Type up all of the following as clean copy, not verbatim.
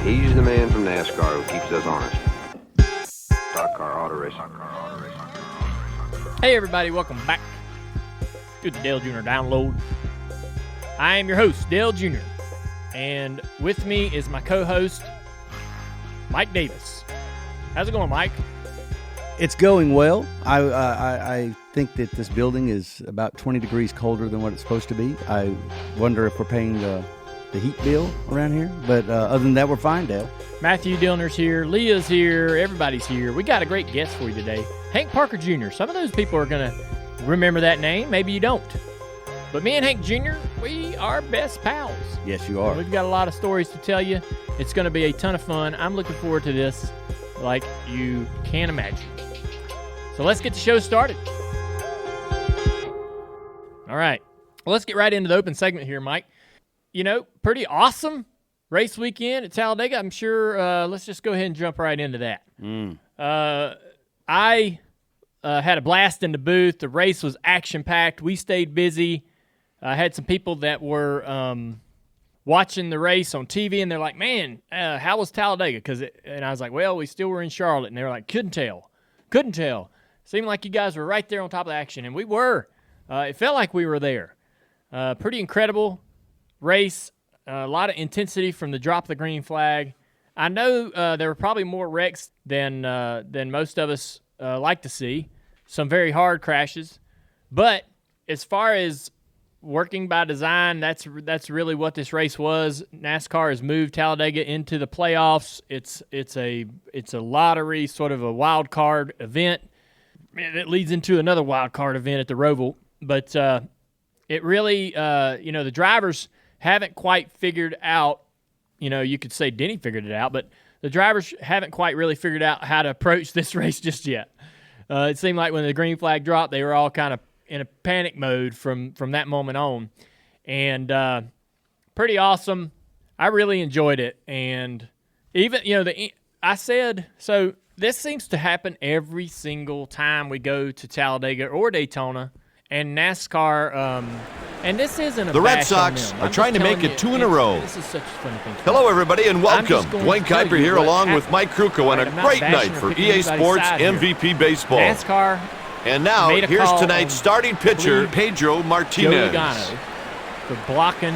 He's the man from NASCAR who keeps us honest. Stock Car Auto Racing. Hey everybody, welcome back to the Dale Jr. Download. I am your host, Dale Jr., and with me is my co-host, Mike Davis. How's it going, Mike? It's going well. I think that this building is about 20 degrees colder than what it's supposed to be. I wonder if we're paying the heat bill around here. But other than that, we're fine, Dale. Matthew Dillner's here. Leah's here. Everybody's here. We got a great guest for you today. Hank Parker Jr. Some of those people are going to remember that name. Maybe you don't. But me and Hank Jr., we are best pals. Yes, you are. We've got a lot of stories to tell you. It's going to be a ton of fun. I'm looking forward to this like you can't imagine. So let's get the show started. All right. Well, let's get right into the open segment here, Mike. You know, pretty awesome race weekend at Talladega. I'm sure let's just go ahead and jump right into that. I had a blast in the booth. The race was action-packed. We stayed busy. I had some people that were watching the race on TV, and they're like, man, how was Talladega? And I was like, well, we still were in Charlotte. And they were like, couldn't tell. Seemed like you guys were right there on top of the action, and we were. It felt like we were there. Pretty incredible race. A lot of intensity from the drop of the green flag. I know there were probably more wrecks than most of us like to see. Some very hard crashes. But as far as working by design, that's really what this race was. NASCAR has moved Talladega into the playoffs. It's a lottery, sort of a wild card event. It leads into another wild card event at the Roval. But it really, the drivers haven't quite figured out, you could say Denny figured it out, but the drivers haven't quite really figured out how to approach this race just yet. It seemed like when the green flag dropped, they were all kind of in a panic mode from that moment on. And pretty awesome. I really enjoyed it. And even, so this seems to happen every single time we go to Talladega or Daytona. And NASCAR, and this isn't a The Red bash on Sox them. are I'm trying to just make telling it two in a row. This is such a funny thing. Hello, everybody, and welcome. Dwayne tell Kuiper you here, what along with happened. Mike Krukow, on a I'm not great bashing night or for picking EA anybody's Sports side here. MVP Baseball. NASCAR And now, made a here's call tonight's on starting pitcher, Lee Pedro Joey Martinez. Logano for blocking.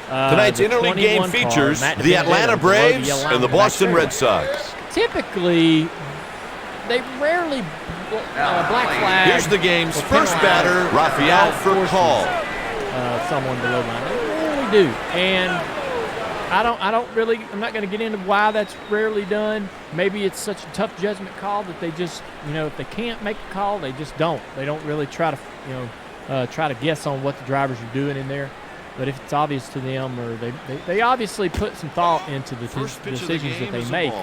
Tonight's the interleague game 21 car, features Matt the Atlanta Benedetto below the Braves yellow line and the in back Boston straightaway. Red Sox. Typically, they rarely black flag. Here's the game's or first penalize batter, Rafael for forces, call. Someone below line. They rarely do. And I'm not going to get into why that's rarely done. Maybe it's such a tough judgment call that they just, if they can't make a call, they just don't. They don't really try to guess on what the drivers are doing in there. But if it's obvious to them, or they obviously put some thought into the decisions that they make.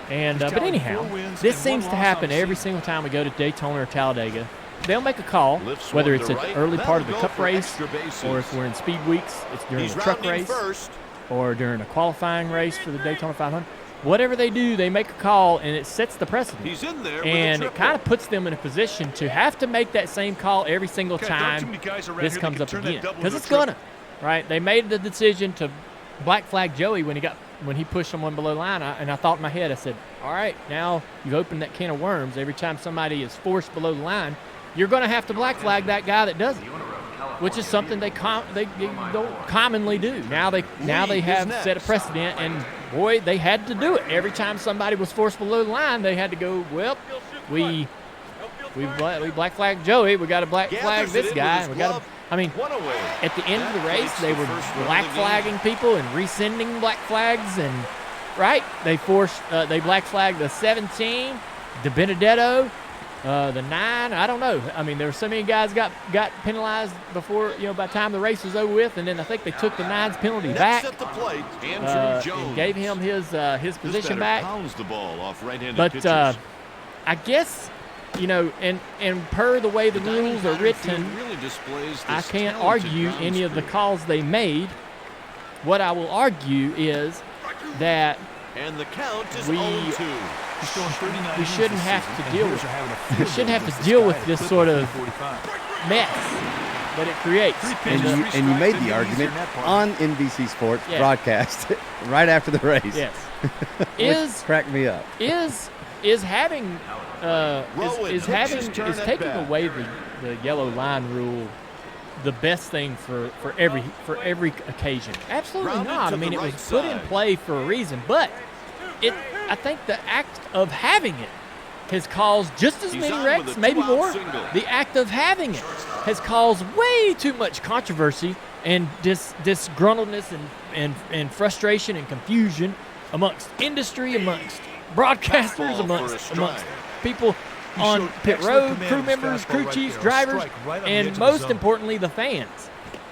And but anyhow, this seems to happen every single time we go to Daytona or Talladega. They'll make a call, whether it's at the early part of the Cup race, or if we're in speed weeks, it's during the truck race, or during a qualifying race for the Daytona 500. Whatever they do, they make a call, and it sets the precedent. He's in there and it kind of puts them in a position to have to make that same call every single time this comes up again, because it's gonna. Right? They made the decision to black flag Joey when he pushed someone below the line, and I thought in my head, I said, all right, now you've opened that can of worms. Every time somebody is forced below the line, you're going to have to black flag that guy that does it, which is something they don't commonly do. Now they have set a precedent, and boy, they had to do it. Every time somebody was forced below the line, they had to go, well, we black flag Joey. We got to black flag this guy. At the end of the race, they were black flagging people and rescinding black flags, and they black flagged the 17, the Benedetto, the 9. I don't know. There were so many guys got penalized before, by the time the race was over with, and then I think they took the 9's penalty back and gave him his position back. But I guess. And per the way the rules are written, I can't argue any of the calls they made. What I will argue is that we shouldn't have to deal with this sort of mess that it creates. And you made the argument on NBC Sports broadcast right after the race. Yes. Which cracked me up. Is having is taking away the yellow line rule the best thing for every occasion? Absolutely not. I mean, it was put in play for a reason, but I think the act of having it has caused just as many wrecks, maybe more. The act of having it has caused way too much controversy and disgruntledness and frustration and confusion amongst industry, amongst broadcasters, amongst people on pit road, crew members, crew chiefs, drivers, and most importantly, the fans.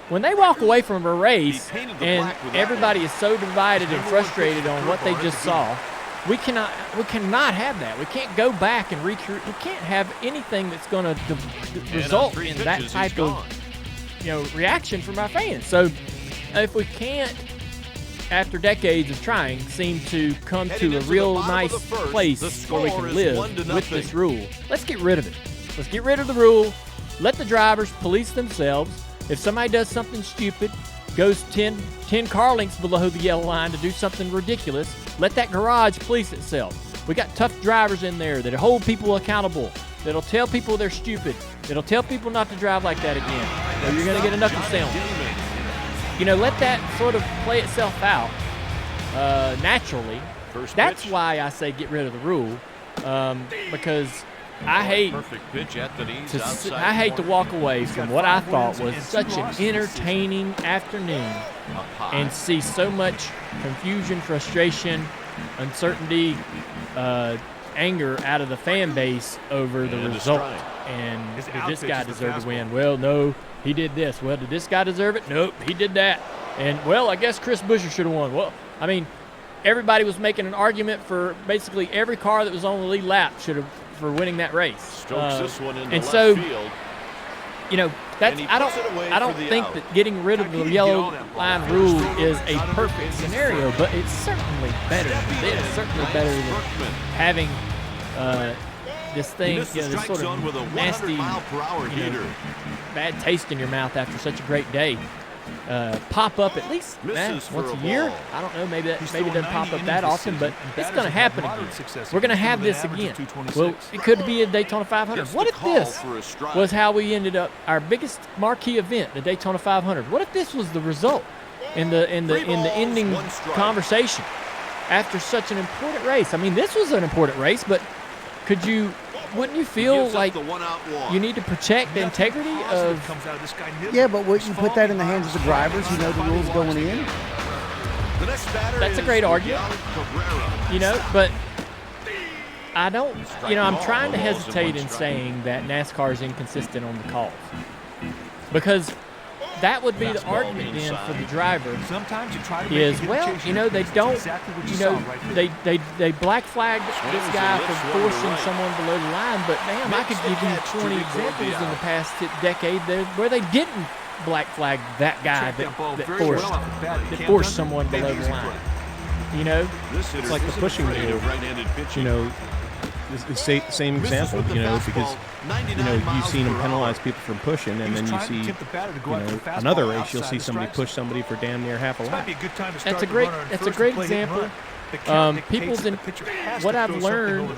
When they walk away from a race and everybody is so divided and frustrated on what they just saw, we cannot have that. We can't go back and recreate. We can't have anything that's going to result in that type of reaction from our fans. So if we can't, after decades of trying, seem to come to a real nice place where we can live with this rule, let's get rid of it. Let's get rid of the rule. Let the drivers police themselves. If somebody does something stupid, goes 10 car lengths below the yellow line to do something ridiculous, let that garage police itself. We got tough drivers in there that hold people accountable, that'll tell people they're stupid, that'll tell people not to drive like that again, or you're going to get a knuckle sandwich. Let that sort of play itself out naturally. That's why I say get rid of the rule, because I hate to walk away from what I thought was such an entertaining afternoon and see so much confusion, frustration, uncertainty, anger out of the fan base over the result. And did this guy deserve to win? Well, no, he did this. Well, did this guy deserve it? Nope, he did that. And, well, I guess Chris Buescher should have won. Well, I mean, everybody was making an argument for basically every car that was on the lead lap for winning that race. And so, that's I don't think that getting rid of the yellow line rule is a perfect scenario, but it's certainly better than this. Certainly better than having this thing, this sort of nasty, bad taste in your mouth after such a great day. Pop up at least once a year. I don't know. Maybe it doesn't pop up that often, but it's going to happen again. We're going to have this again. Well, it could be a Daytona 500. What if this was how we ended up our biggest marquee event, the Daytona 500? What if this was the result in the ending conversation after such an important race? I mean, this was an important race, but wouldn't you feel like you need to protect the integrity of... Yeah, but wouldn't you put that in the hands of the drivers who know the rules going in? That's a great argument. But I don't... I'm trying to hesitate in saying that NASCAR is inconsistent on the calls. Because that would be the argument then for the driver is, they don't, they black flagged this guy for forcing someone below the line, but damn, I could give you 20 examples in the past decade where they didn't black flag that guy that forced someone below the line. It's like the pushing rule. It's the same example, because you've seen them penalize people for pushing, and then you see, another race, you'll see somebody push somebody for damn near half a lap. That's a great example. What I've learned,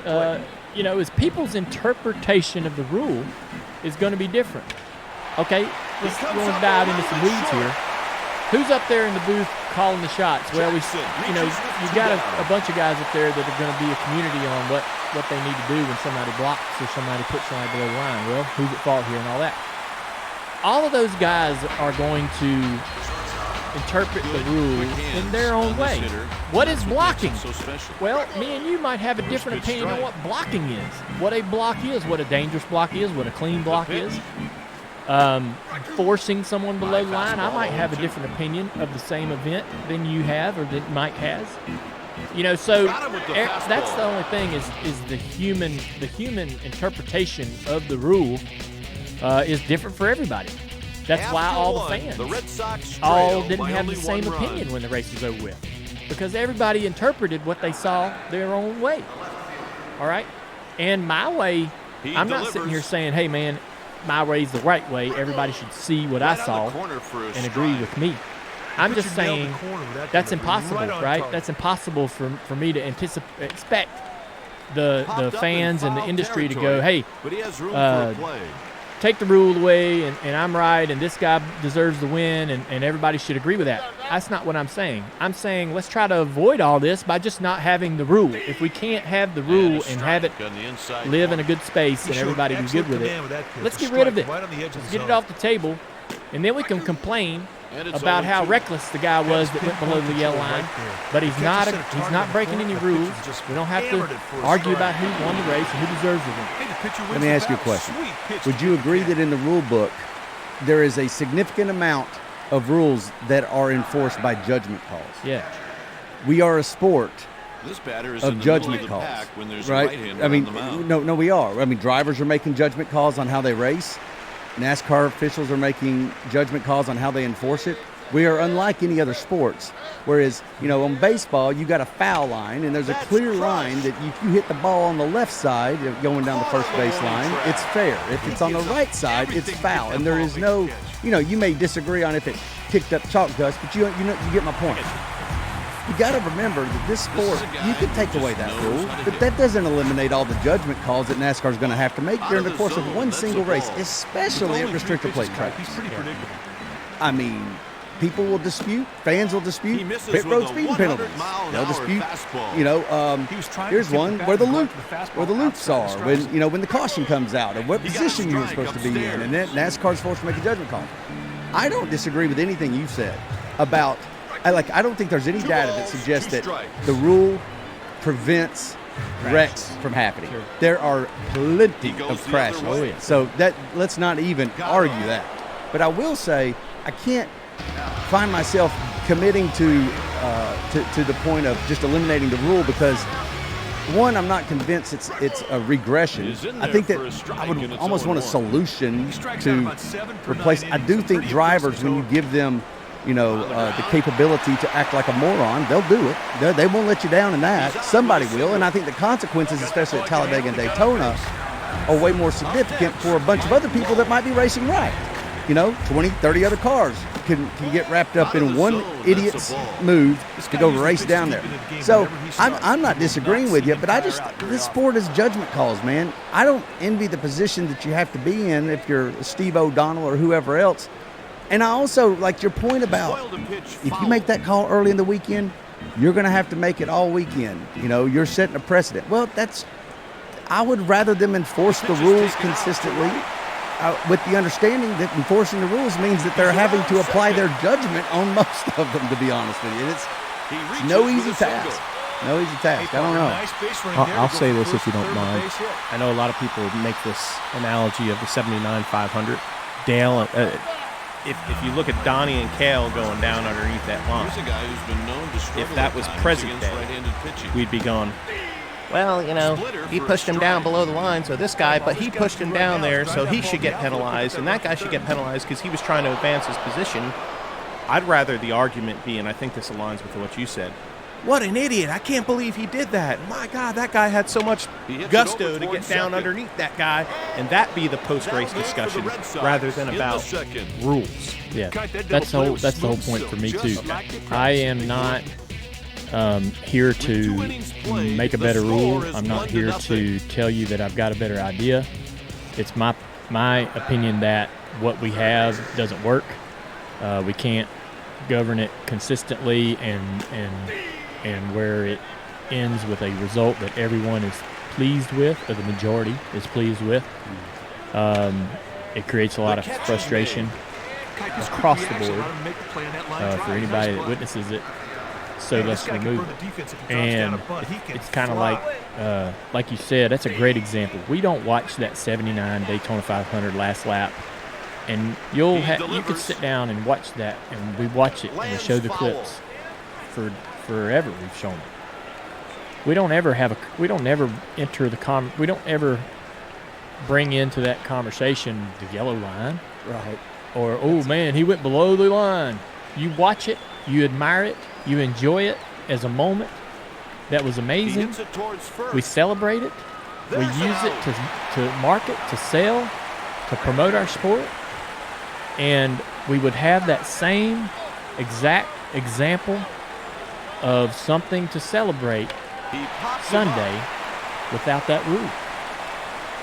is people's interpretation of the rule is going to be different. Okay, let's go and dive into some weeds here. Who's up there in the booth calling the shots? Well, you've got a bunch of guys up there that are going to be a community on what they need to do when somebody blocks or somebody puts somebody below the line. Well, who's at fault here and all that? All of those guys are going to interpret the rule in their own way. What is blocking? Well, me and you might have a different opinion on what blocking is, what a block is, what a dangerous block is, what a clean block is. Forcing someone below the line, I might have a different opinion of the same event than you have or that Mike has. So that's the only thing is the human interpretation of the rule is different for everybody. That's why all the fans the Red Sox all didn't have the same opinion when the race was over with, because everybody interpreted what they saw their own way. All right, and my way, I'm not sitting here saying, "Hey, man, my way's the right way. Everybody should see what I saw and agree with me. I'm just saying that's impossible, right? That's impossible for me to expect the fans and the industry to go, hey, take the rule away and I'm right and this guy deserves the win and everybody should agree with that. That's not what I'm saying. I'm saying let's try to avoid all this by just not having the rule. If we can't have the rule and have it live in a good space and everybody be good with it, let's get rid of it. Let's get it off the table, and then we can complain about how reckless the guy was that went below the yellow line. But he's not breaking any rules. We don't have to argue about who won the race and who deserves the win. Let me ask you a question. Would you agree that in the rule book there is a significant amount of rules that are enforced by judgment calls? Yeah. We are a sport of judgment calls, right? I mean, no, we are. I mean, drivers are making judgment calls on how they race. NASCAR officials are making judgment calls on how they enforce it. We are unlike any other sports. Whereas, on baseball, you got a foul line, and there's a clear line that if you hit the ball on the left side, going down the first base line, it's fair. If it's on the right side, it's foul. And there is no, you may disagree on if it kicked up chalk dust, but you get my point. You got to remember that this sport, you can take away that rule, but that doesn't eliminate all the judgment calls that NASCAR is going to have to make during the course of one single race, especially at restrictor plate tracks. I mean, people will dispute, fans will dispute pit road speeding penalties. They'll dispute, here's one where the loops are, when the caution comes out, and what position you were supposed to be in, and then NASCAR's forced to make a judgment call. I don't disagree with anything you said about. I don't think there's any data that suggests that the rule prevents wrecks from happening. Sure. There are plenty of crashes. Oh, yeah. So let's not even argue that. But I will say I can't find myself committing to the point of just eliminating the rule because, one, I'm not convinced it's a regression. I think that I would almost want a solution to replace. I do think drivers, when you give them the capability to act like a moron, they'll do it. They won't let you down in that. Somebody will, and I think the consequences, especially at Talladega and Daytona, are way more significant for a bunch of other people that might be racing right. 20, 30 other cars can get wrapped up in one idiot's move to go race down there. So I'm not disagreeing with you, but this sport is judgment calls, man. I don't envy the position that you have to be in if you're Steve O'Donnell or whoever else. And I also like your point about if you make that call early in the weekend, you're going to have to make it all weekend. You're setting a precedent. Well, I would rather them enforce the rules consistently with the understanding that enforcing the rules means that they're having to apply their judgment on most of them, to be honest with you. It's no easy task. No easy task. I don't know. I'll say this if you don't mind. I know a lot of people make this analogy of the 79 500. Dale, if you look at Donnie and Cale going down underneath that line, if that was present day, we'd be going, well, he pushed him down below the line, so this guy, but he pushed him down there, so he should get penalized, and that guy should get penalized because he was trying to advance his position. I'd rather the argument be, and I think this aligns with what you said, what an idiot. I can't believe he did that. My God, that guy had so much gusto to get down underneath that guy, and that be the post-race discussion rather than about rules. Yeah, that's the whole point for me, too. I am not here to make a better rule. I'm not here to tell you that I've got a better idea. It's my opinion that what we have doesn't work. We can't govern it consistently and where it ends with a result that everyone is pleased with, or the majority is pleased with. It creates a lot of frustration across the board for anybody that witnesses it. So let's remove it. And it's kind of like you said, that's a great example. We don't watch that 79 Daytona 500 last lap, and you could sit down and watch that, and we watch it and we show the clips for forever. We've shown it. We don't ever bring into that conversation the yellow line, right? Or oh man, he went below the line. You watch it, you admire it, you enjoy it as a moment that was amazing. We celebrate it. We use it to market, to sell, to promote our sport, and we would have that same exact example of something to celebrate Sunday without that rule.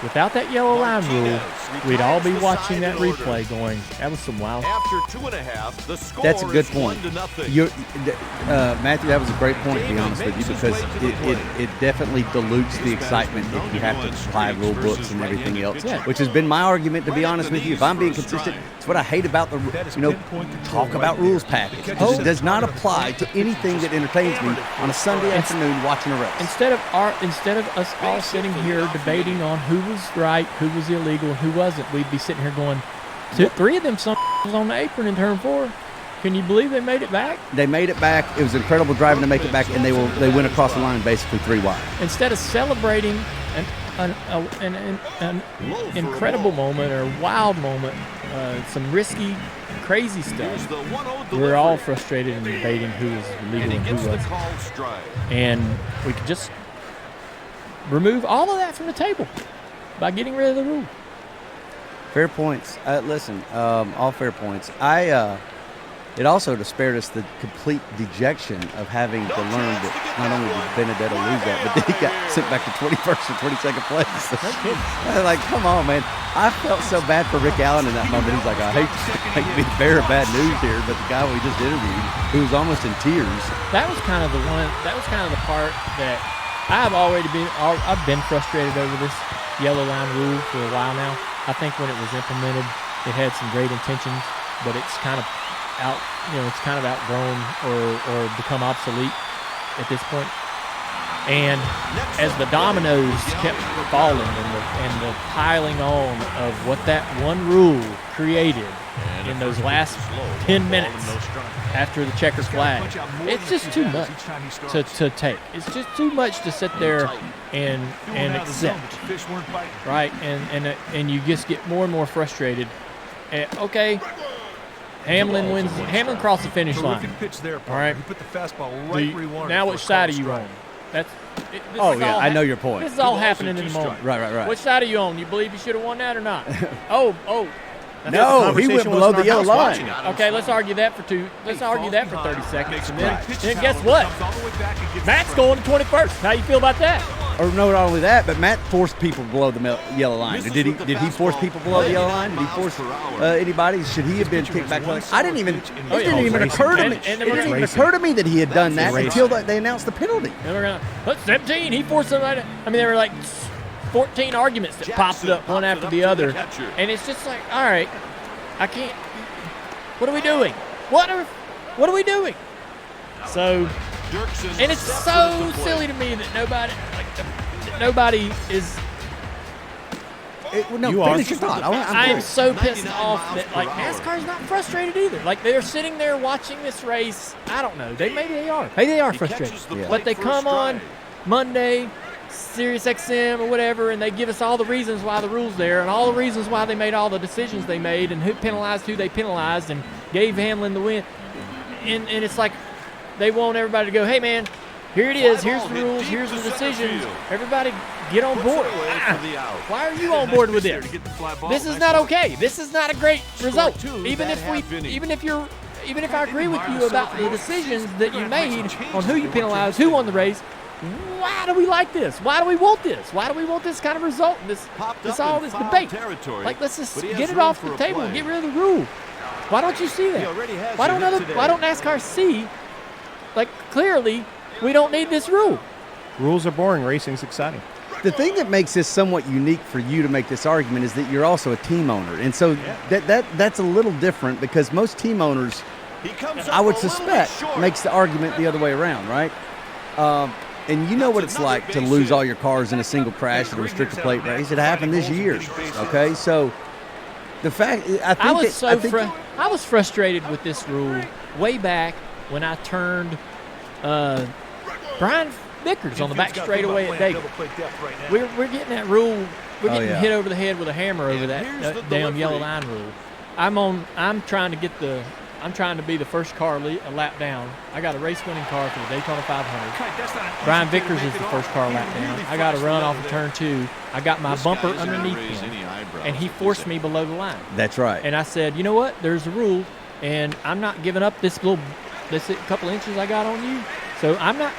Without that yellow line rule, we'd all be watching that replay going, that was some wild. After 2.5, the score That's a good is point. 1-0. Matthew, that was a great point, to be honest with you, because it definitely dilutes the excitement if you have to apply rule books and everything else, which has been my argument, to be honest with you. If I'm being consistent, it's what I hate about the, talk about rules package. It does not apply to anything that entertains me on a Sunday afternoon watching a race. Instead of us all sitting here debating on who was right, who was illegal, and who wasn't, we'd be sitting here going, three of them was on the apron in turn 4. Can you believe they made it back? They made it back. It was incredible driving to make it back, and they went across the line basically 3 wide. Instead of celebrating an incredible moment or a wild moment, some risky, crazy stuff, we're all frustrated and debating who was legal and who wasn't. And we could just remove all of that from the table by getting rid of the rule. Fair points. Listen, all fair points. It also spared us the complete dejection of having to learn that not only did Benedetto lose that, but then he got sent back to 21st or 22nd place. Like, come on, man. I felt so bad for Rick Allen in that moment. He's like, I hate to be the bearer of bad news here, but the guy we just interviewed, who was almost in tears. That was kind of the part that I've been frustrated over this yellow line rule for a while now. I think when it was implemented, it had some great intentions, but it's kind of outgrown or become obsolete at this point. And as the dominoes kept falling and the piling on of what that one rule created in those last 10 minutes after the checker flag, it's just too much to take. It's just too much to sit there and accept, right? And you just get more and more frustrated. Okay, Hamlin wins. Hamlin crossed the finish line. All right. Now, which side are you on? I know your point. This is all happening in the moment. Right. Which side are you on? You believe you should have won that or not? No, he went below the yellow line. Okay, let's argue that for 30 seconds, and then guess what? Matt's going to 21st. How you feel about that? Or no, not only that, but Matt forced people below the yellow line. Did he force people below the yellow line? Did he force anybody? Should he have been kicked back? It didn't even occur to me. It didn't even occur to me that he had done that until they announced the penalty. And we're gonna put 17. He forced somebody. I mean, there were like 14 arguments that popped up one after the other, and it's just like, all right, I can't. What are we doing? What are we doing? So, and it's so silly to me that nobody is. You are. Finish your thought. I am so pissed off that NASCAR's not frustrated either. Like, they're sitting there watching this race. I don't know. Maybe they are. Maybe they are frustrated. Yeah. But they come on Monday, Sirius XM or whatever, and they give us all the reasons why the rule's there and all the reasons why they made all the decisions they made and who penalized who they penalized and gave Hamlin the win. And it's like they want everybody to go, hey, man, here it is. Here's the rules. Here's the decisions. Everybody get on board. Why are you on board with this? This is not okay. This is not a great result. Even if I agree with you about the decisions that you made on who you penalized, who won the race, why do we like this? Why do we want this? Why do we want this kind of result? This debate. Like, let's just get it off the table and get rid of the rule. Why don't you see that? Why don't NASCAR see, like, clearly we don't need this rule? Rules are boring. Racing's exciting. The thing that makes this somewhat unique for you to make this argument is that you're also a team owner. And so that's a little different because most team owners, I would suspect, makes the argument the other way around, right? And you know what it's like to lose all your cars in a single crash at a restrictor plate race. It happened this year, okay? So the fact, I was frustrated with this rule way back when I turned Brian Vickers on the back straightaway at Dayton. We're getting that rule. We're getting hit over the head with a hammer over that damn yellow line rule. I'm trying to get the I'm trying to be the first car a lap down. I got a race-winning car for the Daytona 500. Brian Vickers is the first car lap down. I got to run off of turn 2. I got my bumper underneath him, and he forced me below the line. That's right. And I said, you know what? There's a rule, and I'm not giving up this couple inches I got on you. So I'm not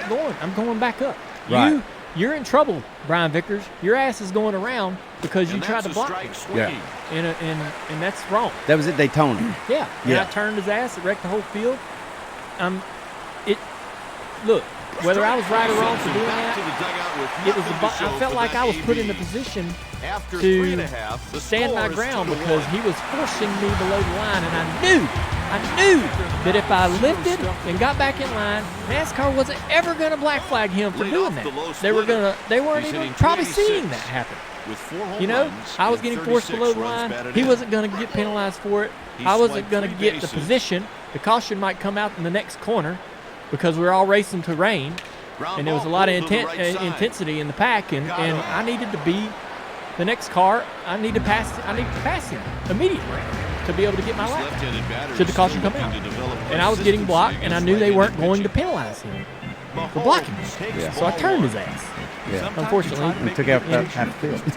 going. I'm going back up. Right. You're in trouble, Brian Vickers. Your ass is going around because you tried to block me. Yeah. And that's wrong. That was at Daytona. Yeah. And Yeah. I turned his ass. It wrecked the whole field. Look, whether I was right or wrong for doing that, I felt like I was put in the position to stand my ground because he was forcing me below the line, and I knew that if I lifted and got back in line, NASCAR wasn't ever going to black flag him for doing that. They weren't even probably seeing that happen. You know, I was getting forced below the line. He wasn't going to get penalized for it. I wasn't going to get the position. The caution might come out in the next corner because we were all racing to rain, and there was a lot of intensity in the pack, and I needed to be the next car. I need to pass him immediately to be able to get my lap should the caution come out. And I was getting blocked, and I knew they weren't going to penalize him for blocking me. Yeah. So I turned his ass. Yeah. Unfortunately, And took out half the field. I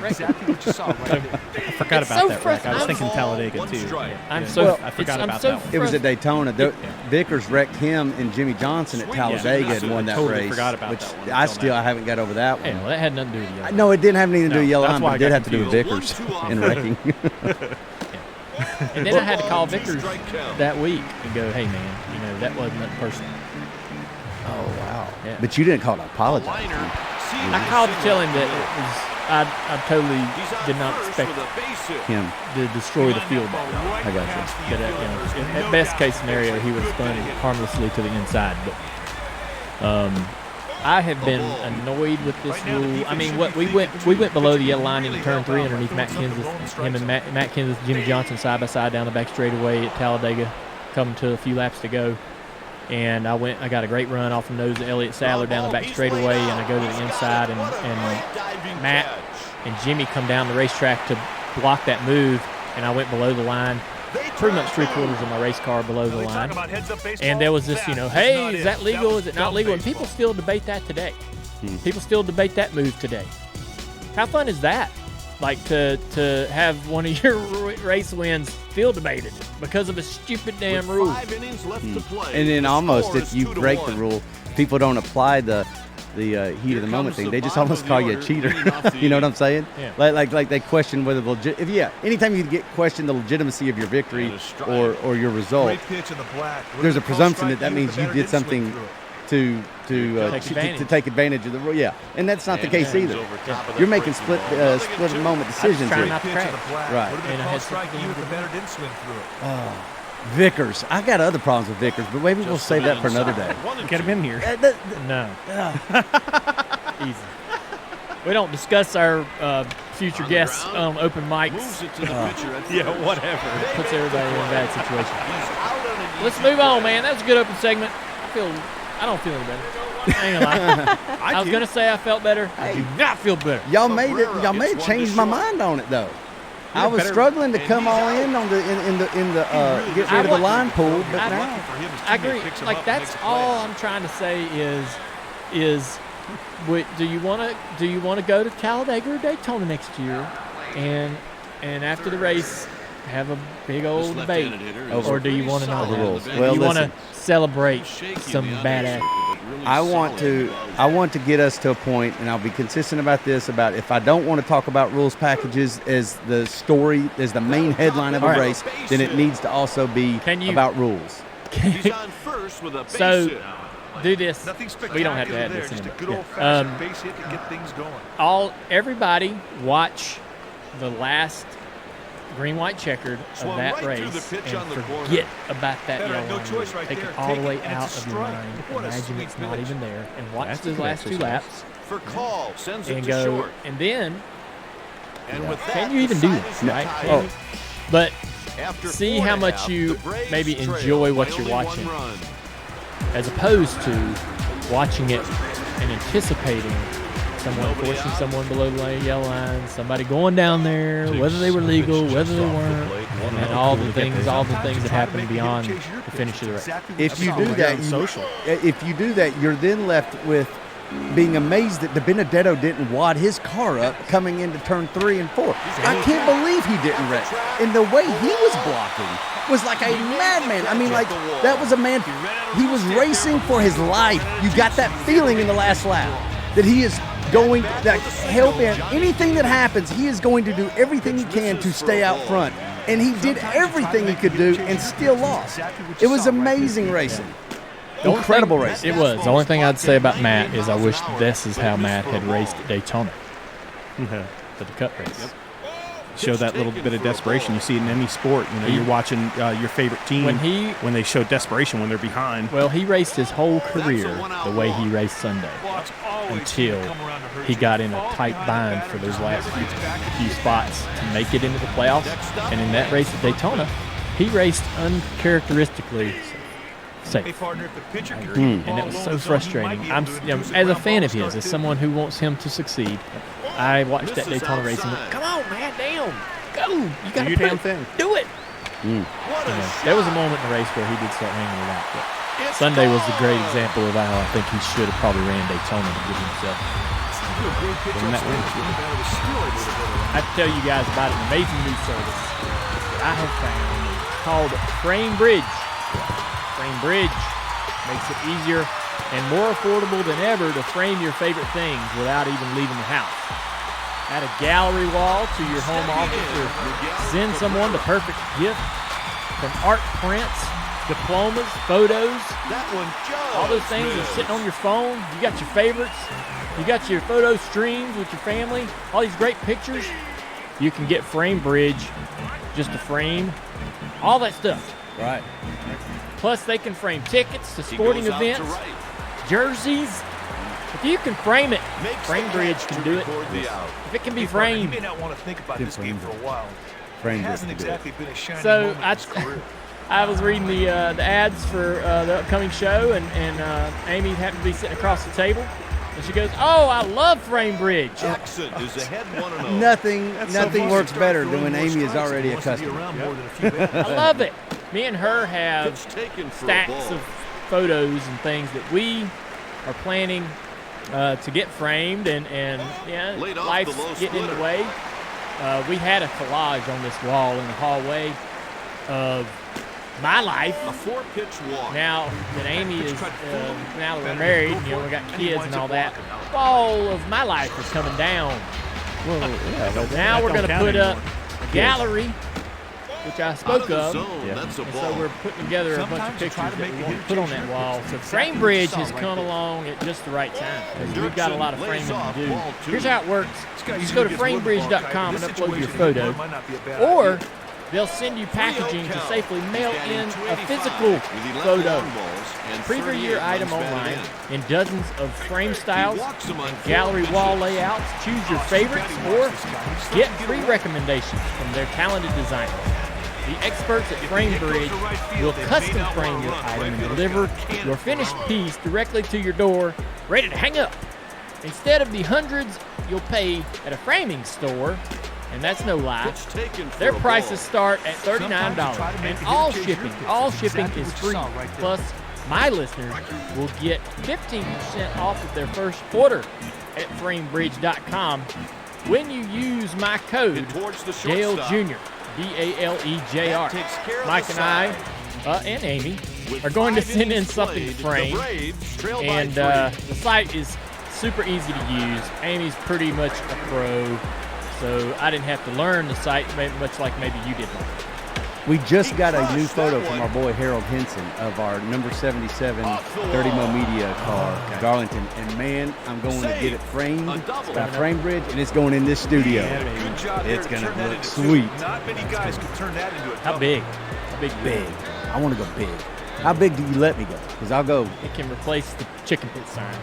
forgot about so that wreck. I was frustrating. thinking Talladega too. I forgot about that one. It was at Daytona. Vickers wrecked him and Jimmy Johnson at Talladega and won that Totally race. forgot about which that one I haven't got over that one. Yeah, well, that had nothing to do with you. No, it didn't have anything to do with yellow that's line, why but I it did got have to do with Vickers and wrecking. And then I had to call Vickers that week and go, hey, man, that wasn't nothing personal. Oh, wow. Yeah. But you didn't call to apologize. I called to tell him that I totally did not expect Him. to destroy the field that way. I got you. But at best case scenario, he was spun harmlessly to the inside. But I have been annoyed with this rule. I mean, we went below the yellow line into turn 3 underneath Matt Kenseth. Him and Matt Kenseth, Jimmy Johnson side by side down the back straightaway at Talladega, coming to a few laps to go. And I got a great run off the nose of Elliott Sadler down the back straightaway, and I go to the inside, and Matt and Jimmy come down the racetrack to block that move, and I went below the line, pretty much 3/4 of my race car below the line. And there was this, hey, is that legal? Is it not legal? And people still debate that today. People still debate that move today. How fun is that? Like to have one of your race wins field debated because of a stupid damn rule. And then almost, if you break the rule, people don't apply the heat of the moment thing. They just almost call you a cheater. You know what I'm saying? Yeah. Like they question whether anytime you get questioned the legitimacy of your victory or your result, there's a presumption that means you did something to take advantage of the rule. Yeah, and that's not the case either. You're making split moment decisions Trying here. not to crash. Right. And I had Vickers. I got other problems with Vickers, but maybe we'll save that for another day. Get him in here. No. Easy. We don't discuss our future guests on open mics. Yeah, whatever. Puts everybody in a bad situation. Let's move on, man. That was a good open segment. I don't feel any better. I ain't gonna lie. I was gonna say I felt better. I do not feel better. Y'all made it change my mind on it though. I was struggling to come all in on the get rid of the line pool, but now I agree. Like that's all I'm trying to say is do you want to go to Talladega or Daytona next year, and after the race have a big old debate, or do you want to not? Well, you want to celebrate some badass? I want to get us to a point, and I'll be consistent about this, about if I don't want to talk about rules packages as the story, as the main headline of a race, then it needs to also be about rules. So do this. We don't have to add this in. Everybody watch the last green, white, checkered of that race and forget about that yellow line. Take it all the way out of your mind. Imagine it's not even there. And watch the last 2 laps. And go. And then, can you even do this, right? But see how much you maybe enjoy what you're watching, as opposed to watching it and anticipating someone forcing someone below the yellow line, somebody going down there, whether they were legal, whether they weren't, and all the things that happen beyond the finish of the race. If you do that, you're then left with being amazed that DiBenedetto didn't wad his car up coming into turn 3 and 4. I can't believe he didn't wreck. And the way he was blocking was like a madman. I mean, like, that was a man. He was racing for his life. You got that feeling in the last lap that he is going, that hell-bent. Anything that happens, he is going to do everything he can to stay out front. And he did everything he could do and still lost. It was amazing racing. Incredible race. It was. The only thing I'd say about Matt is I wish this is how Matt had raced at Daytona for the Cup race. Show that little bit of desperation. You see it in any sport. You know, you're watching your favorite team when they show desperation when they're behind. Well, he raced his whole career the way he raced Sunday until he got in a tight bind for those last few spots to make it into the playoffs. And in that race at Daytona, he raced uncharacteristically safe. And it was so frustrating. As a fan of his, as someone who wants him to succeed, I watched that Daytona race and went, come on, man, damn, go. You got to damn thing. Do it. There was a moment in the race where he did start hanging it out. But Sunday was a great example of how I think he should have probably ran Daytona to give himself. I have to tell you guys about an amazing new service that I have found. It's called Frame Bridge. Frame Bridge makes it easier and more affordable than ever to frame your favorite things without even leaving the house. Add a gallery wall to your home office or send someone the perfect gift. From art prints, diplomas, photos, all those things are sitting on your phone. You got your favorites. You got your photo streams with your family. All these great pictures. You can get Frame Bridge just to frame all that stuff. Right. Plus, they can frame tickets to sporting events, jerseys. If you can frame it, Frame Bridge can do it. If it can be framed. You may not want to think about this game for a while. Frame It hasn't Bridge. exactly been a shining So moment in his career. I was reading the ads for the upcoming show, and Amy happened to be sitting across the table. And she goes, "Oh, I love Frame Bridge." Jackson is ahead 1-0. Nothing works better than when Amy is already a customer. I love it. Me and her have Pitch taken for a stacks ball. of photos and things that we are planning to get framed, and Laid off life's the low getting in the splitter. way. We had a collage on this wall in the hallway of my life. A 4-pitch walk. Now that Amy is, now that we're married, we got kids and all that, all of my life is coming down. Well, yeah, So but now we're going to put up a gallery, which I Out spoke of the of. zone. That's a And ball. so we're putting together a bunch of pictures that we want to put on that wall. So Frame Bridge has come along at just the right time because we've got a lot of framing to do. Here's how it works. You just go to framebridge.com and upload your photo, or they'll send you packaging to safely mail in a physical photo. Preview your item online in dozens of frame styles and gallery wall layouts. Choose your favorites or get free recommendations from their talented designers. The experts at Frame Bridge will custom frame your item and deliver your finished piece directly to your door, ready to hang up. Instead of the hundreds you'll pay at a framing store, and that's no lie, Pitch taken for their a ball. prices start at $39, and all shipping is free. Plus, my listeners will get 15% off of their first order at framebridge.com when you use my code And towards the Dale shortstop. Jr. DALEJR. That takes care of Mike the and I side. and Amy With are going to 5 send in innings something played, framed, the Braves trail by and 3. the site is super easy to use. Amy's pretty much a pro, so I didn't have to learn the site much like maybe you did. we just got a new photo from our boy Harold Henson of our number 77 30 Mo Media car, Darlington. And man, I'm going to get it framed by Frame Bridge, and it's going in this studio. Good job there It's to gonna turn that look into sweet. something. Not many guys can turn that into a How double. big? How big? Big. I want to go big. How big do you let me go? Because I'll go. It can replace the chicken pit sign.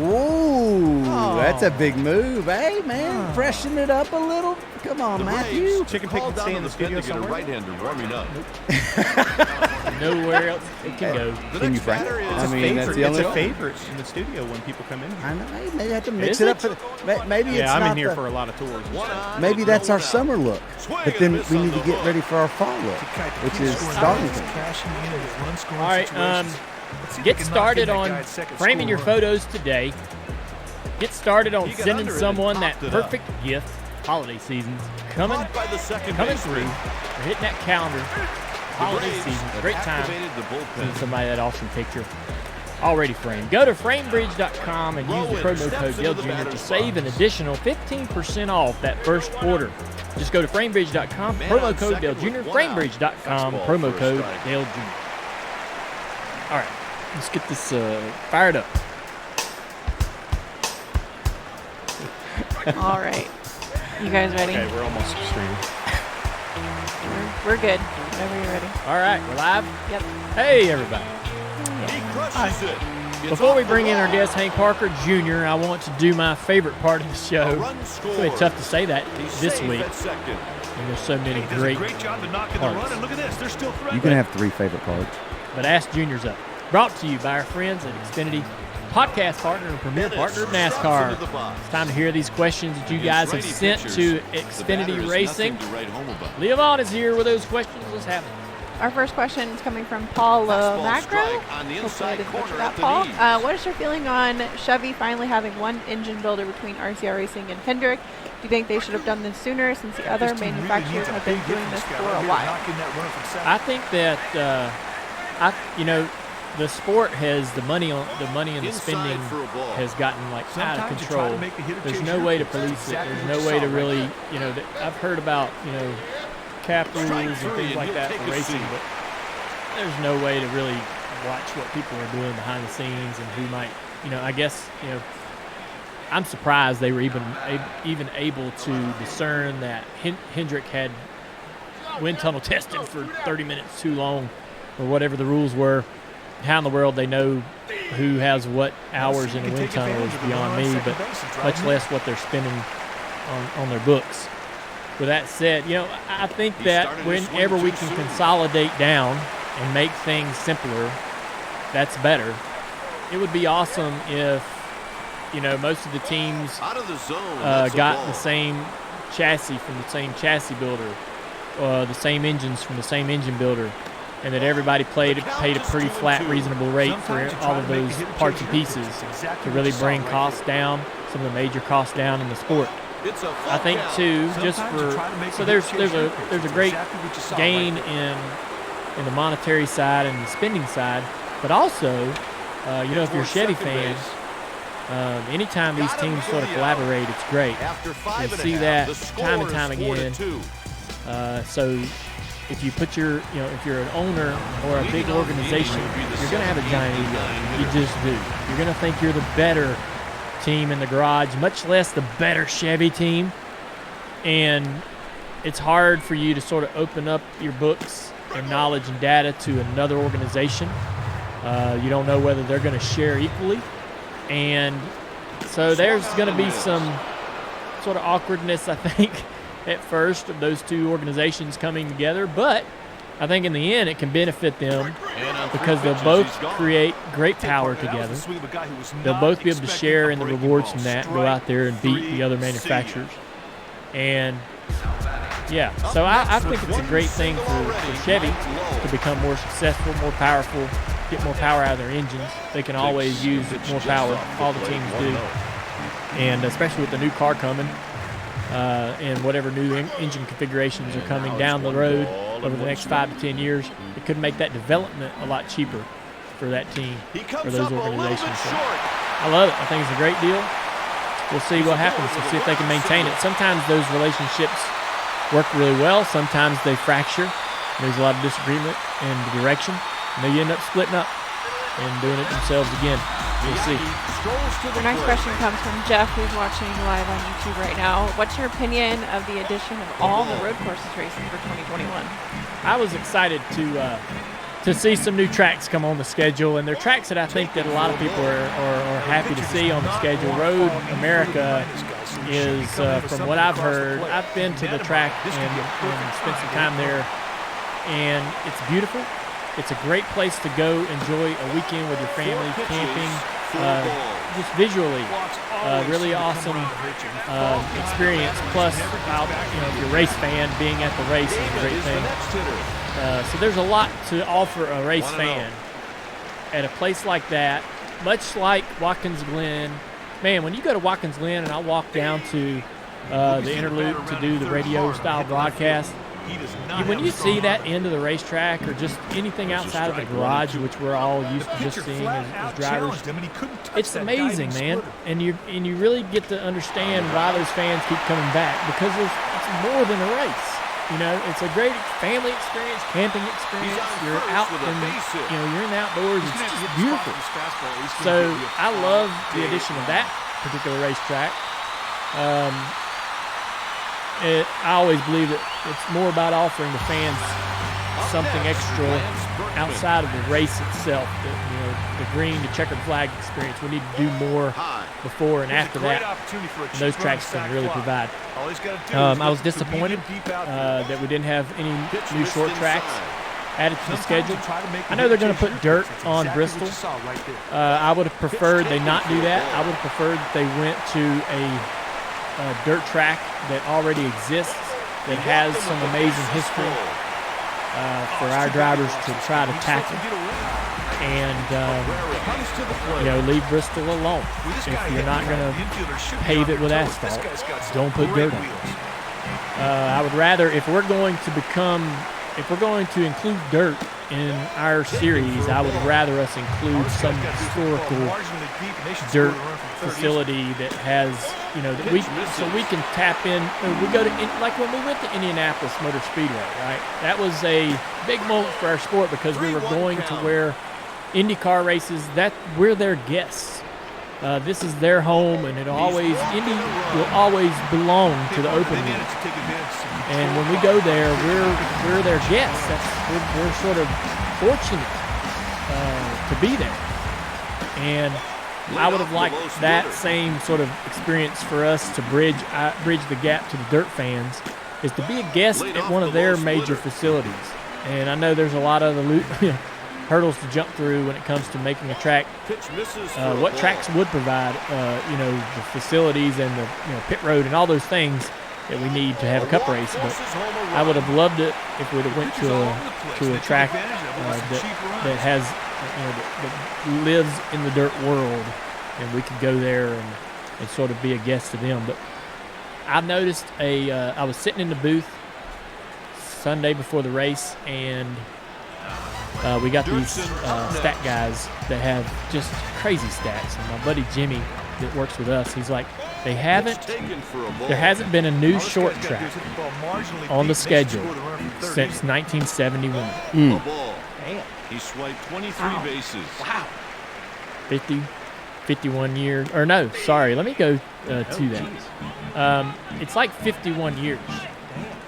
Ooh, that's a big move, hey man. Freshen it up a little. Come on, The Matthew. Braves Chicken pick called can down stay to in the the pen studio to get a somewhere? right-hander warming up. nowhere else it can go. Can you brag? I mean, that's the It's only a favorite in the studio when people come in here. I know. Maybe you have to mix Is it up. it? Maybe it's Yeah, I'm not in here the- for a lot of tours. Maybe that's our summer look. But then we need to get ready for our fall look, which is Darlington. All right, get started on framing your photos today. Get started on sending someone that perfect gift. Holiday season's coming through. We're hitting that calendar. Holiday season, great time. Send somebody that awesome picture already framed. Go to framebridge.com and use the promo code Dale Jr. to save an additional 15% off that first order. Just go to framebridge.com, promo code Dale Jr., framebridge.com, promo code Dale Jr. All right, let's get this fired up. All right. You guys ready? Okay, we're almost streaming. We're good. Whenever you're ready. All right, we're live. Yep. Hey, everybody. He crushes it. Before we bring in our guest, Hank Parker Jr., I want to do my favorite part of the show. It's really tough to say that this week. And there's so many great job of knocking the parts. run, and look at this, they're still threatening. You can have 3 favorite parts. But Ask Junior's up. Brought to you by our friends at Xfinity, podcast partner and premier partner of NASCAR. It's time to hear these questions that you guys have sent to Xfinity Racing. Leah Vaughn is here with those questions. Let's have it. Our first question is coming from Paul Macro. Hopefully I didn't butcher that, Paul. What is your feeling on Chevy finally having one engine builder between RCR Racing and Hendrick? Do you think they should have done this sooner since the other manufacturers have been doing this for a while? I think that the sport has the money and the spending has gotten like out of control. There's no way to police it. There's no way to really, I've heard about, cap rules and things like that for racing, but there's no way to really watch what people are doing behind the scenes and who might, I guess, I'm surprised they were even able to discern that Hendrick had wind tunnel tested for 30 minutes too long or whatever the rules were. How in the world they know who has what hours in a wind tunnel is beyond me, but much less what they're spending on their books. With that said, I think that whenever we can consolidate down and make things simpler, that's better. It would be awesome if, most of the teams got the same chassis from the same chassis builder, the same engines from the same engine builder, and that everybody paid a pretty flat, reasonable rate for all of those parts and pieces to really bring costs down, some of the major costs down in the sport. I think too, so there's a great gain in the monetary side and the spending side, but also, if you're a Chevy fan, anytime these teams sort of collaborate, it's great. You see that time and time again. So if you put if you're an owner or a big organization, you're going to have a giant ego. You just do. You're going to think you're the better team in the garage, much less the better Chevy team. And it's hard for you to sort of open up your books and knowledge and data to another organization. You don't know whether they're going to share equally. And so there's going to be some sort of awkwardness, I think, at first of those two organizations coming together. But I think in the end it can benefit them because they'll both create great power together. They'll both be able to share in the rewards from that and go out there and beat the other manufacturers. And, so I think it's a great thing for Chevy to become more successful, more powerful, get more power out of their engines. They can always use more power. All the teams do. And especially with the new car coming, and whatever new engine configurations are coming down the road over the next 5 to 10 years, it could make that development a lot cheaper for that team or those organizations. So I love it. I think it's a great deal. We'll see what happens. We'll see if they can maintain it. Sometimes those relationships work really well. Sometimes they fracture. There's a lot of disagreement in the direction. And they end up splitting up and doing it themselves again. We'll see. Our next question comes from Jeff, who's watching live on YouTube right now. What's your opinion of the addition of all the road courses racing for 2021? I was excited to see some new tracks come on the schedule, and they're tracks that I think that a lot of people are happy to see on the schedule. Road America is, from what I've heard, I've been to the track and spent some time there, and it's beautiful. It's a great place to go enjoy a weekend with your family, camping, just visually. Really awesome experience. Plus, if you're a race fan, being at the race is a great thing. So there's a lot to offer a race fan at a place like that, much like Watkins Glen. Man, when you go to Watkins Glen and I walk down to the Interloop to do the radio-style broadcast, when you see that end of the racetrack or just anything outside of the garage, which we're all used to just seeing as drivers, it's amazing, man. And you really get to understand why those fans keep coming back, because it's more than a race. It's a great family experience, camping experience. You're out you're in the outdoors. It's just beautiful. So I love the addition of that particular racetrack. I always believe that it's more about offering the fans something extra outside of the race itself. The green, the checkered flag experience. We need to do more before and after that. And those tracks can really provide. I was disappointed that we didn't have any new short tracks added to the schedule. I know they're going to put dirt on Bristol. I would have preferred they not do that. I would have preferred that they went to a dirt track that already exists, that has some amazing history for our drivers to try to tackle, and leave Bristol alone. If you're not going to pave it with asphalt, don't put dirt on it. I would rather, if we're going to include dirt in our series, I would rather us include some historical dirt facility that has, so we can tap in. We go to, like when we went to Indianapolis Motor Speedway, right? That was a big moment for our sport because we were going to where IndyCar races, we're their guests. This is their home, and Indy will always belong to the open wheel. And when we go there, we're their guests. We're sort of fortunate to be there. And I would have liked that same sort of experience for us to bridge the gap to the dirt fans, is to be a guest at one of their major facilities. And I know there's a lot of hurdles to jump through when it comes to making a track. What tracks would provide, the facilities and the pit road and all those things that we need to have a cup race. But I would have loved it if we'd have went to a track that has, that lives in the dirt world, and we could go there and sort of be a guest to them. But I've noticed I was sitting in the booth Sunday before the race, and we got these stat guys that have just crazy stats. And my buddy Jimmy that works with us, he's like, there hasn't been a new short track on the schedule since 1971. Mm. Damn. He swiped 23 bases. Wow. 51 years. Or no, sorry. Let me go to that. It's like 51 years.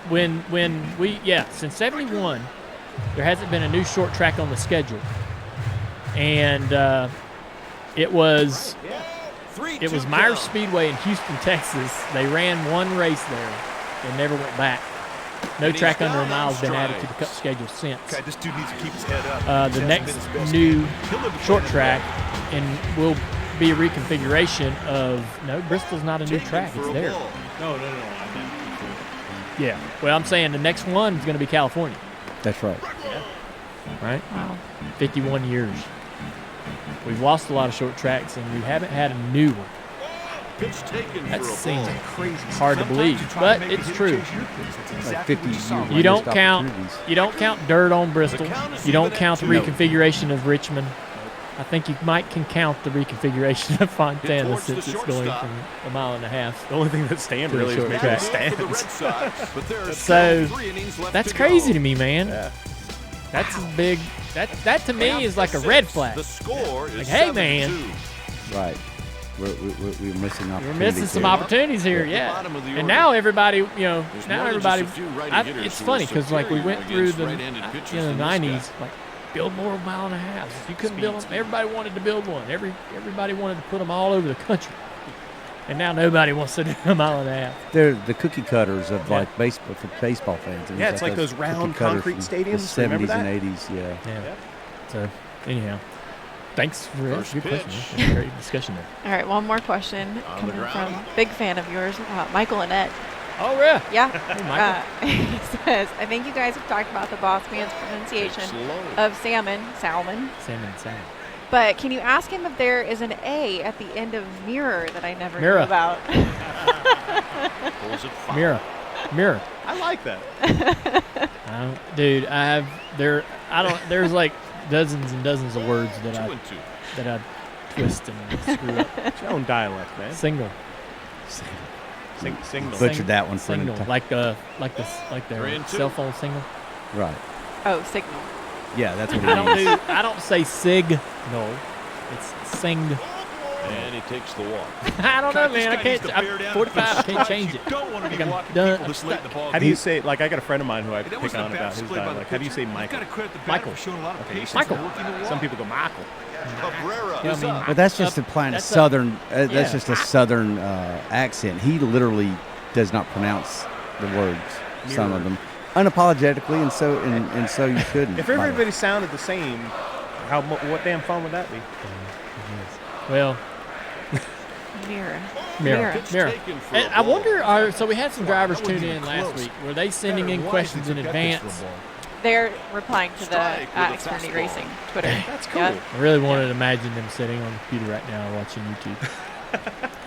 Since 71, there hasn't been a new short track on the schedule. And it was Myers Speedway in Houston, Texas. They ran one race there and never went back. No track under a mile has been added to the Cup schedule since. Okay, this dude needs to keep his head up. The next new short track will be a reconfiguration of Bristol's not a new track. It's there. No. Yeah. Well, I'm saying the next one is going to be California. That's right. Right? Wow. 51 years. We've lost a lot of short tracks, and we haven't had a new one. That seems hard to believe, but it's true. Like 50 years. You don't count dirt on Bristol. You don't count the reconfiguration of Richmond. I think you can count the reconfiguration of Fontana since it's going from a mile and a half. The only thing that stand really is making stands. So that's crazy to me, man. Yeah. That's a big. That to me is like a red flag. The score is like, hey, man. Right. We're missing opportunities. We're missing some opportunities here, yeah. And now everybody, it's funny because like we went through the 90s, like build more mile and a half. You couldn't build them. Everybody wanted to build one. Everybody wanted to put them all over the country. And now nobody wants to do a mile and a half. They're the cookie cutters of like baseball for baseball fans. Yeah, it's like those round concrete stadiums. The 70s Remember that? and 80s. Yeah. So, anyhow, thanks for First good pitch. question. Great discussion there. All right, one more question coming from big fan of yours, Michael Annette. Oh, yeah. Yeah. Hey, Michael. He says, I think you guys have talked about the boss man's pronunciation of salmon. Salmon. But can you ask him if there is an A at the end of mirror that I never knew Mirror. about? Mirror. I like that. Dude, there's like dozens and dozens of words that I twist and screw up. It's your own dialect, man. Single. Single. Butchered that one for Signal. the Like the cell phone signal. Right. Oh, signal. Yeah, that's what it is. I don't say sig. No. It's sing. And he takes the walk. I don't know, man. I'm 45. I can't change it. Don't want to be I'm walking done. people this late in the ball How do game. you say, like, I got a friend of mine who I That pick wasn't on a bad about his display by the dialect. How do you say pitcher. Michael? You've got to credit the batter Michael. for showing a lot of patience Michael. and working the walk. Some people go Michael. Cabrera. Yeah, I mean, But that's just applying a that's southern. That's yeah. just a southern accent. He literally does not pronounce the words. Some of them unapologetically, and so you shouldn't. If everybody sounded the same, what damn fun would that be? Well, Mirror. Taken for And a I ball. wonder, so we had some drivers tune in last week. Were they sending in questions in advance? They're replying to the Strike with a Xfinity fastball. Racing Twitter. That's cool. Yep. I really wanted to imagine them sitting on the computer right now watching YouTube.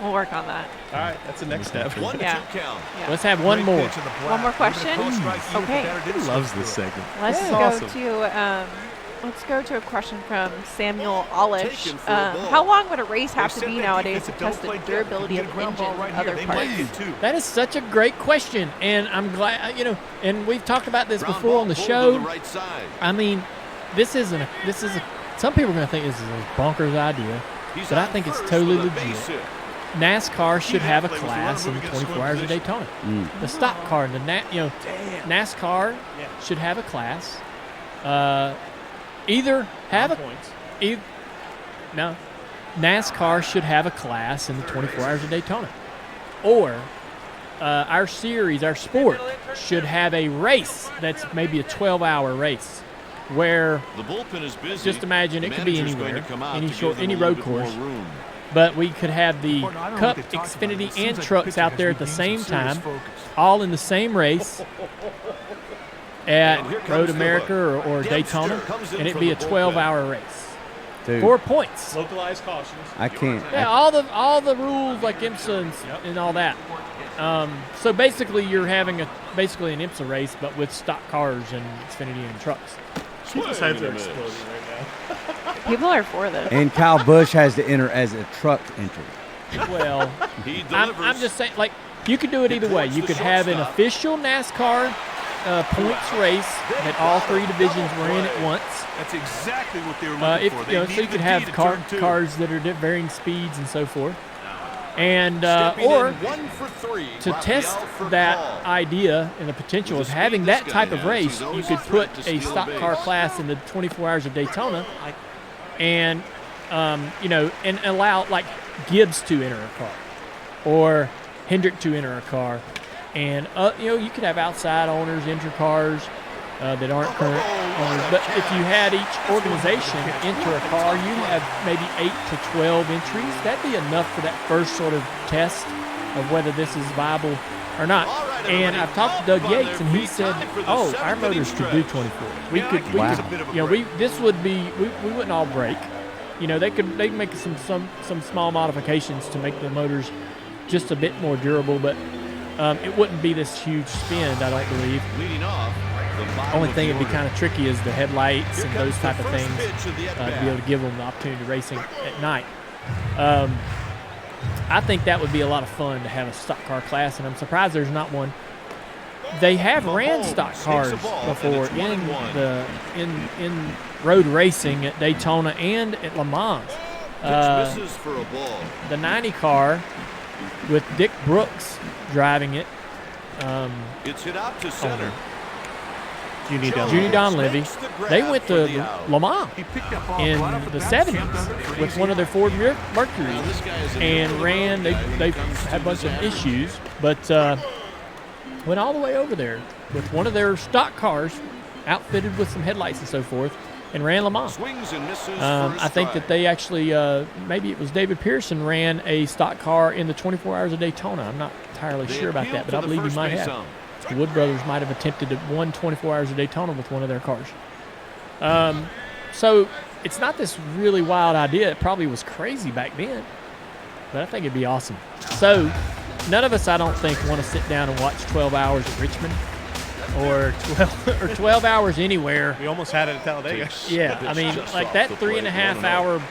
We'll work on that. All right, that's the next step. 1-2 Yeah. count. Yeah. Let's have one more. One more question? Okay. Who loves this segment? Let's This is go awesome. to let's go to a question from Samuel Olish. Taken for a ball. How long would a race have to be nowadays to test the durability of engines and other parts? That is such a great question, and I'm glad, and we've talked about this Ground before ball on the pulled show. to the right side. I mean, some people are going to think this is a bonkers idea, He's but I on think it's first totally with a legit. base hit. NASCAR should have a He had to play class with in the the runner 24 Hours of position. Daytona. Mm. The stock car, NASCAR should have a class. Either have a Points. no, NASCAR should have a class in the 24 Hours of Daytona, or our series, our sport, should have a race that's maybe a 12-hour race, where The bullpen is busy. just imagine it could be Manager's going anywhere, to come out any to give short, them any a little road bit more course. room. But we could have the Well, no, I don't know Cup, what they talked about, but Xfinity, it seems and like trucks pitching out has there at the regained same some serious time, focus. all in the same race at And here comes Road the America hook. or Dempster Daytona, comes in and it'd from be a the bullpen. 12-hour race. Dude, 4 points. Localized cautions. I can't. Yeah, all the rules like IMSA and all that. So basically, you're having basically an IMSA race, but with stock cars and Xfinity and trucks. People's Swing heads are and a miss. exploding right now. People are for this. And Kyle Busch has to enter as a truck entry. Well, He I'm delivers. just saying, like, you could do it either way. towards You the could have an shortstop. official NASCAR points race that all 3 divisions were in at once. That's exactly what they were looking If for. so They you needed could the have D to turn two. cars that are at varying speeds and so forth, and Stepping or in 1 for 3. to Rafael test for that call. idea and the potential With of the having speed this that guy type of has, race, he's you always could a put threat to a steal stock a car base. class in the 24 Hours of Daytona, and and allow like Gibbs to enter a car, or Hendrick to enter a car, and you could have outside owners enter cars that aren't current owners. But if you had each organization enter a car, you'd have maybe 8 to 12 entries. That'd be enough for that first sort of test of whether this is viable or not. All right, And everybody, I've talked to up Doug on Yates, their and he feet. said, Time for the "Oh, our seventh motors inning could do stretch." 24. Yeah, I can Wow. use a bit of a You break. know, this would be we wouldn't all break. They could make some small modifications to make the motors just a bit more durable, but it wouldn't be this huge spin, I don't believe. Leading off, the bottom Only of thing the that'd be order. kind of tricky is the headlights Here and those comes the type of first things pitch of the to be at-bat. able to give them the opportunity to racing at night. I think that would be a lot of fun to have a stock car class, and I'm surprised there's not one. They have ran Mahomes stock takes cars the ball, and before it's in 1-1. in road racing at Daytona and at Le Mans. Pitch misses for a ball. The 90 car with Dick Brooks driving it. It's hit out to center. Junie Donlevy. They went to Le Mans in the 70s with one of their Ford Mercuries and ran. They had a bunch of issues, but went all the way over there with one of their stock cars outfitted with some headlights and so forth and ran Le Mans. I think that they actually, maybe it was David Pearson ran a stock car in the 24 Hours of Daytona. I'm not entirely sure about that, but I believe he might have. The Wood brothers might have attempted to won 24 Hours of Daytona with one of their cars. So it's not this really wild idea. It probably was crazy back then, but I think it'd be awesome. So none of us, I don't think, want to sit down and watch 12 hours at Richmond or 12 hours anywhere. We almost had it at Talladega. Yeah, I mean, like that 3.5 hour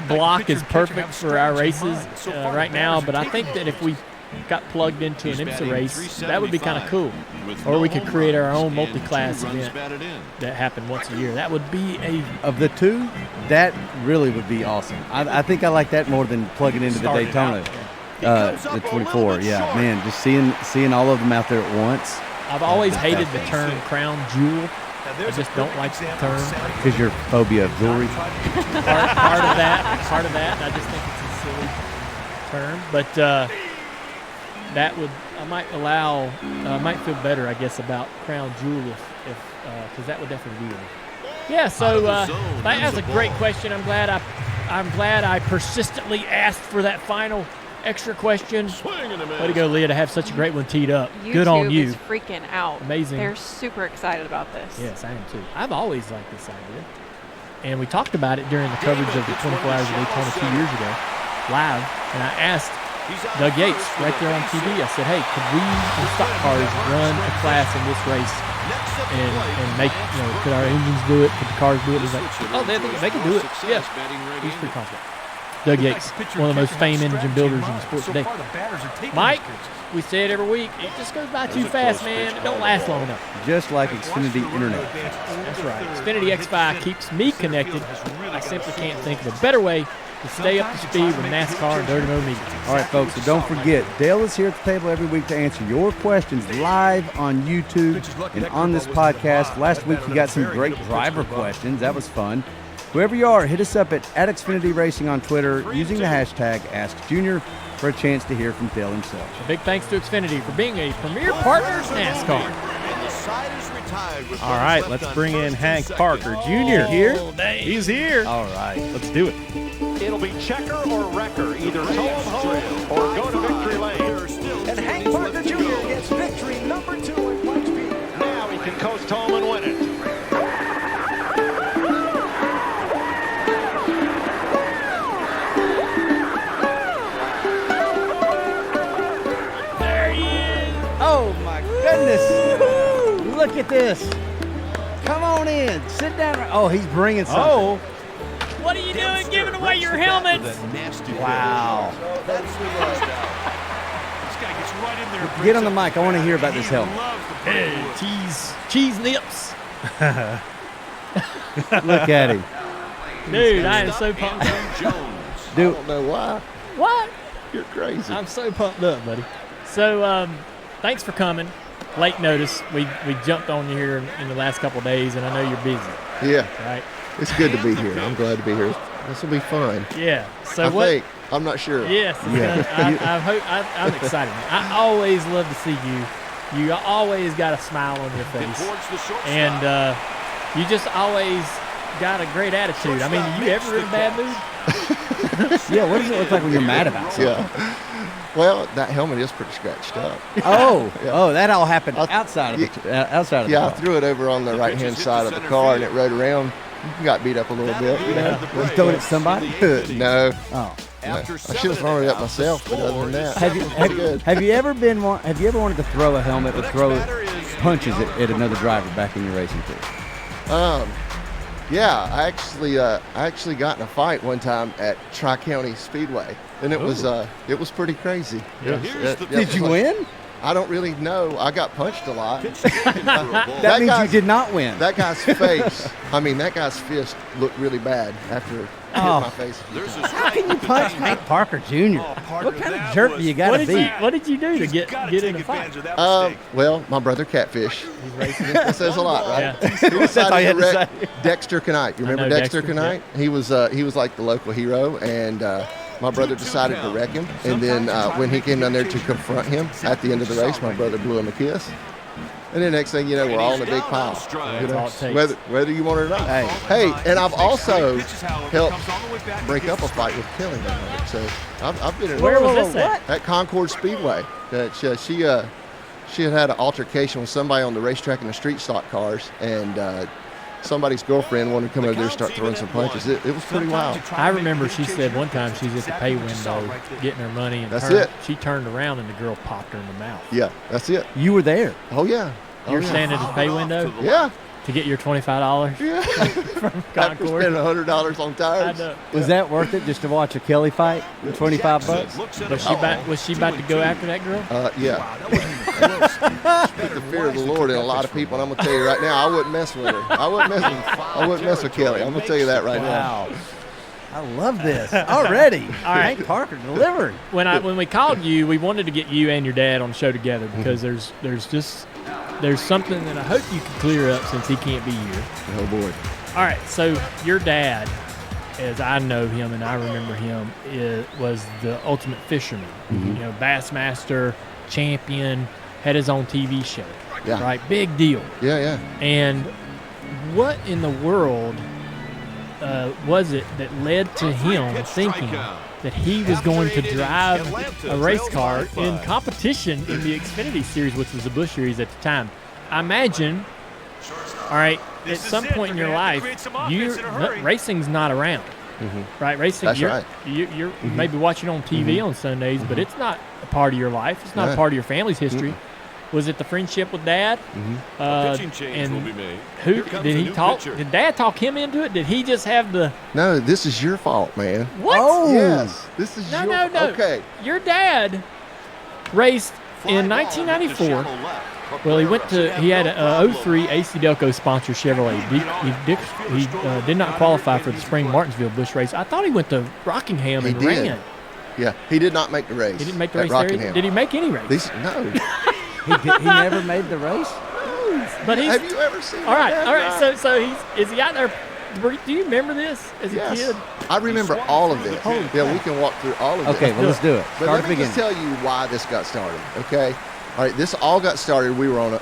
block is perfect for our races right now, but I think that if we got plugged into an IMSA race, that would be kind of cool. Or we could create our own multi-class event that happened once a year. That would be Of the two, that really would be awesome. I think I like that more than plugging into the Daytona. The 24, yeah, man, just seeing all of them out there at once. I've always hated the term crown jewel. I just don't like the term. Because your phobia of jewelry. Part of that. I just think it's a silly term. But I might feel better, I guess, about crown jewel if because that would definitely be one. Yeah, so that was a great question. I'm glad I persistently asked for that final extra question. Way to go, Leah, to have such a great one teed up. Good on you. YouTube is freaking out. Amazing. They're super excited about this. Yes, I am too. I've always liked this idea. And we talked about it during the coverage of the 24 Hours of Daytona 2 years ago, live. And I asked Doug Yates right there on TV, I said, hey, could we in stock cars run a class in this race and make, could our engines do it? Could the cars do it? He's like, oh, they can do it. Yeah. He's pretty confident. Doug Yates, one of the most famed engine builders in the sport today. Mike, we say it every week, it just goes by too fast, man. It don't last long enough. Just like Xfinity Internet. That's right. Xfinity X5 keeps me connected. I simply can't think of a better way to stay up to speed with NASCAR and Dirty Mo Media. All right, folks, so don't forget, Dale is here at the table every week to answer your questions live on YouTube and on this podcast. Last week, you got some great driver questions. That was fun. Whoever you are, hit us up at Xfinity Racing on Twitter using the hashtag AskJunior for a chance to hear from Dale himself. A big thanks to Xfinity for being a premier partner of NASCAR. All right, let's bring in Hank Parker Jr. here. He's here. All right. Let's do it. It'll be checker or wrecker, either tow him home or go to victory lane. And Hank Parker Jr. gets victory number 2 at Pikes Peak. Now he can coast home and win it. Oh, my goodness. Look at this. Come on in. Sit down. Oh, he's bringing something. Oh. What are you doing giving away your helmets? Wow. This guy gets right in there. Get on the mic. I want to hear about this helmet. Hey, cheese nips. Look at him. Dude, I am so pumped. Dude, I don't know why. What? You're crazy. I'm so pumped up, buddy. So, thanks for coming. Late notice. We jumped on you here in the last couple of days, and I know you're busy. Yeah. Right? It's good to be here. I'm glad to be here. This will be fun. Yeah. So I what? think. I'm not sure. Yes. I'm excited. Man. I always love to see you. You always got a smile on your face, and you just always got a great attitude. I mean, you ever in a bad mood? yeah, what does it look like when you're mad about something? Yeah. Well, that helmet is pretty scratched up. Oh, that all happened outside of the car. Yeah, I threw it over on the right-hand side of the car, and it rode around. Got beat up a little bit. Was you throwing it at somebody? No. Oh. No. I should have thrown it at myself, but other than that, have you ever wanted to throw a helmet or throw punches at another driver back in your racing career? Yeah, I actually got in a fight one time at Tri-County Speedway, and it was pretty crazy. Did you win? I don't really know. I got punched a lot. That means you did not win. That guy's face, that guy's fist looked really bad after my face. How can you punch Hank Parker Jr.? What kind of jerk do you got to be? What did you do to get in a fight? Well, my brother Catfish. That says a lot, right? Yeah. He decided to wreck say. Dexter Knight. You remember know Dexter Dexter, Knight? He was like the local hero, and my brother decided to wreck him. And then when he came down there to confront him at the end of the race, my brother blew him a kiss. And then next thing you know, we're all in a big pile. You know, whether you want it or not. Hey, and I've also helped break up a fight with Kelly. So I've been in Where was this at? Concord Speedway. She had an altercation with somebody on the racetrack in the street stock cars, and somebody's girlfriend wanted to come over there and start throwing some punches. It was pretty wild. I remember she said one time she's at the pay window getting her money, and she turned around and the girl popped her in the mouth. Yeah, that's it. You were there. Oh, yeah. You're standing at the pay window? Yeah. To get your $25 Yeah. from After Concord? spending $100 on I tires. know. Was that worth it just to watch a Kelly fight? $25? Was she about to go after that girl? Yeah. Put the fear of the Lord in a lot of people, and I'm gonna tell you right now, I wouldn't mess with her. I wouldn't mess with Kelly. I'm gonna tell you that right now. I love this already. All right. Hank Parker delivered. When we called you, we wanted to get you and your dad on the show together because there's something that I hope you can clear up since he can't be here. Oh boy. All right, so your dad, as I know him and I remember him, was the ultimate fisherman. Mm-hmm. You know, Bassmaster, champion, had his own TV show. Yeah. Right, big deal. Yeah. And what in the world was it that led to him thinking that he was going to drive a race car in competition in the Xfinity Series, which was the Busch Series at the time? I imagine, all right, at some point in your life, racing's not around, right? Racing, That's right. You're maybe watching on TV on Sundays, but it's not a part of your life. It's not a part of your family's history. Was it the friendship with Dad? Pitching change will be made. Who did he talk? Did Dad talk him into it? Did he just have the? No, this is your fault, man. What? Oh, yes. This is No. Okay. Your dad raced in 1994. Well, he had a 03 AC Delco sponsored Chevrolet. He did not qualify for the Spring Martinsville Busch race. I thought he went to Rockingham and ran. Yeah, he did not make the race. He didn't make the at race Rockingham. there. Did he make any race? No. He never made the race? But Have you ever seen all right. that? So is he out there? Do you remember this as a kid? I remember all of this. Yeah, we can walk through all of this. Okay, well, let's do it. But let me just tell you why this got started, okay? All right, this all got started. We were on my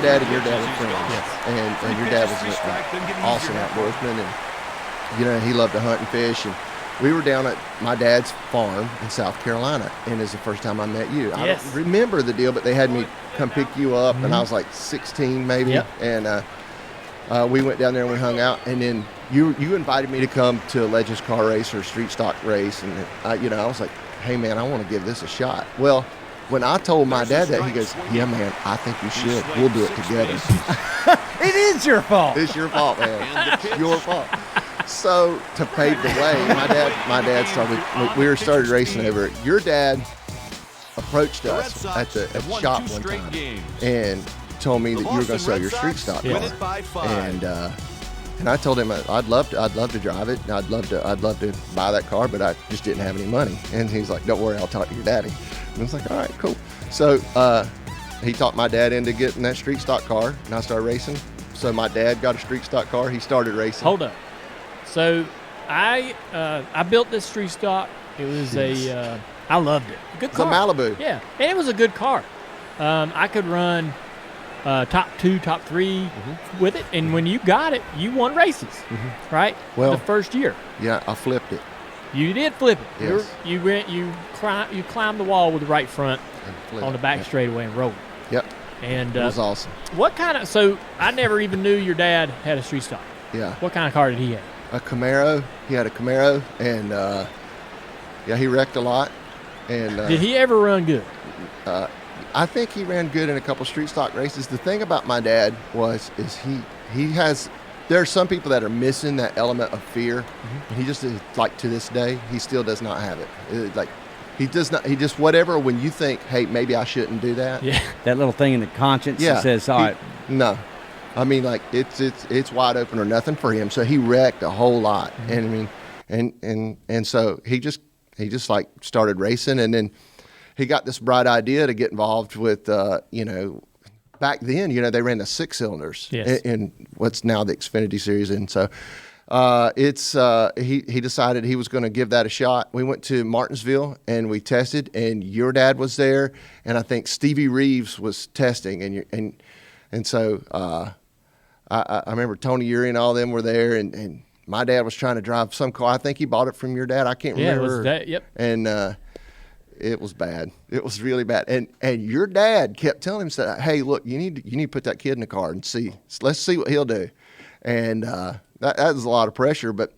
dad and your dad were friends. And your dad was an awesome outdoorsman. And, he loved to hunt and fish. And we were down at my dad's farm in South Carolina, and it's the first time I met you. I don't remember the deal, but they had me come pick you up, and I was like 16 maybe. Yep. And we went down there and we hung out, and then you invited me to come to a Legends car race or a street stock race, and I was like, hey man, I want to give this a shot. Well, when I told my dad that, he goes, yeah man, I think you should. We'll do it together. It is your fault. It's your fault, man. It's your fault. So to pave the way, my dad started racing over it. Your dad approached us at the shop one time and told me that you were going to sell your street stock car. And I told him I'd love to drive it. I'd love to buy that car, but I just didn't have any money. And he's like, don't worry, I'll talk to your daddy. And I was like, all right, cool. So he talked my dad into getting that street stock car, and I started racing. So my dad got a street stock car. He started racing. Hold up. So I built this street stock. It was I loved it. Good car. It's a Malibu. Yeah, and it was a good car. I could run top 2, top 3 with it, and when you got it, you won races, right? Well, the first year. Yeah, I flipped it. You did flip it. Yes. You climbed the wall with the right front on the back straightaway and rolled. Yep. And it was awesome. What kind of? So I never even knew your dad had a street stock. Yeah. What kind of car did he have? A Camaro. He had a Camaro, and he wrecked a lot. And did he ever run good? I think he ran good in a couple street stock races. The thing about my dad is he has. There are some people that are missing that element of fear, and he just is, like, to this day, he still does not have it. He does not. He just whatever. When you think, hey, maybe I shouldn't do that. Yeah. That little thing in the conscience that says, all right. No. I mean, like it's wide open or nothing for him. So he wrecked a whole lot, and I mean, and so he just like started racing, and then he got this bright idea to get involved with, back then, they ran the 6 cylinders in what's now the Xfinity series, and so he decided he was going to give that a shot. We went to Martinsville and we tested, and your dad was there, and I think Stevie Reeves was testing, and so I remember Tony Uri and all them were there, and my dad was trying to drive some car. I think he bought it from your dad. I can't remember. Yeah, it was that. Yep. And it was bad. It was really bad. And your dad kept telling him, said, "Hey, look, you need to put that kid in the car and see. Let's see what he'll do." And that was a lot of pressure. But